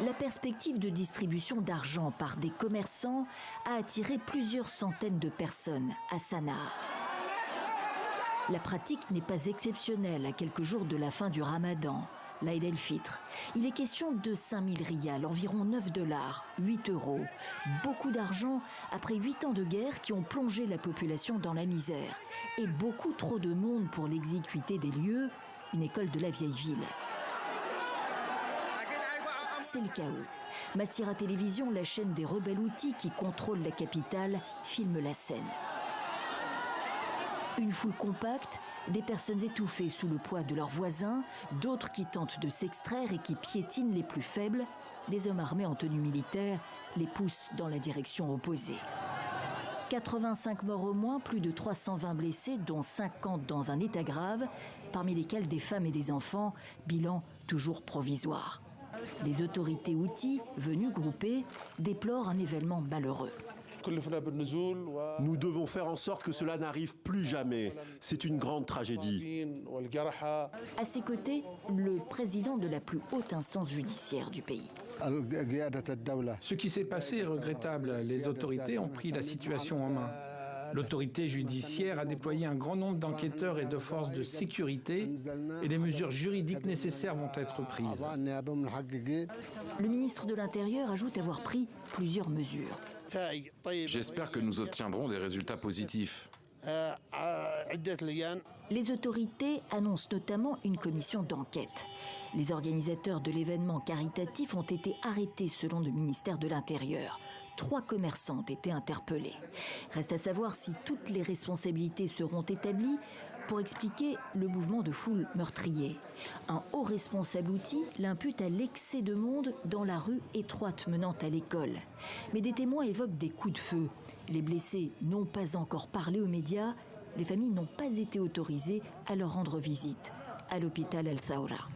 La perspective de distribution d'argent par des commerçants a attiré plusieurs centaines de personnes à Sanaa. La pratique n'est pas exceptionnelle à quelques jours de la fin du Ramadan, l'Aïd el-Fitr. Il est question de 5000 riyals, environ 9 $, 8 €. Beaucoup d'argent après 8 ans de guerre qui ont plongé la population dans la misère. Et beaucoup trop de monde pour l'exiguïté des lieux, une école de la vieille ville. C'est le chaos. Masira Télévision, la chaîne des rebelles houthis qui contrôle la capitale, filme la scène. Une foule compacte, des personnes étouffées sous le poids de leurs voisins, d'autres qui tentent de s'extraire et qui piétinent les plus faibles, des hommes armés en tenue militaire les poussent dans la direction opposée. 85 morts au moins, plus de 320 blessés, dont 50 dans un état grave, parmi lesquels des femmes et des enfants, bilan toujours provisoire. Les autorités houthis, venues grouper, déplorent un événement malheureux. Nous devons faire en sorte que cela n'arrive plus jamais. C'est une grande tragédie. À ses côtés, le président de la plus haute instance judiciaire du pays. Ce qui s'est passé est regrettable. Les autorités ont pris la situation en main. L'autorité judiciaire a déployé un grand nombre d'enquêteurs et de forces de sécurité et les mesures juridiques nécessaires vont être prises. Le ministre de l'Intérieur ajoute avoir pris plusieurs mesures. J'espère que nous obtiendrons des résultats positifs. Les autorités annoncent notamment une commission d'enquête. Les organisateurs de l'événement caritatif ont été arrêtés selon le ministère de l'Intérieur. 3 commerçants ont été interpellés. Reste à savoir si toutes les responsabilités seront établies pour expliquer le mouvement de foule meurtrier. Un haut responsable houthi l'impute à l'excès de monde dans la rue étroite menant à l'école. Mais des témoins évoquent des coups de feu. Les blessés n'ont pas encore parlé aux médias. Les familles n'ont pas été autorisées à leur rendre visite à l'hôpital Al-Thawra.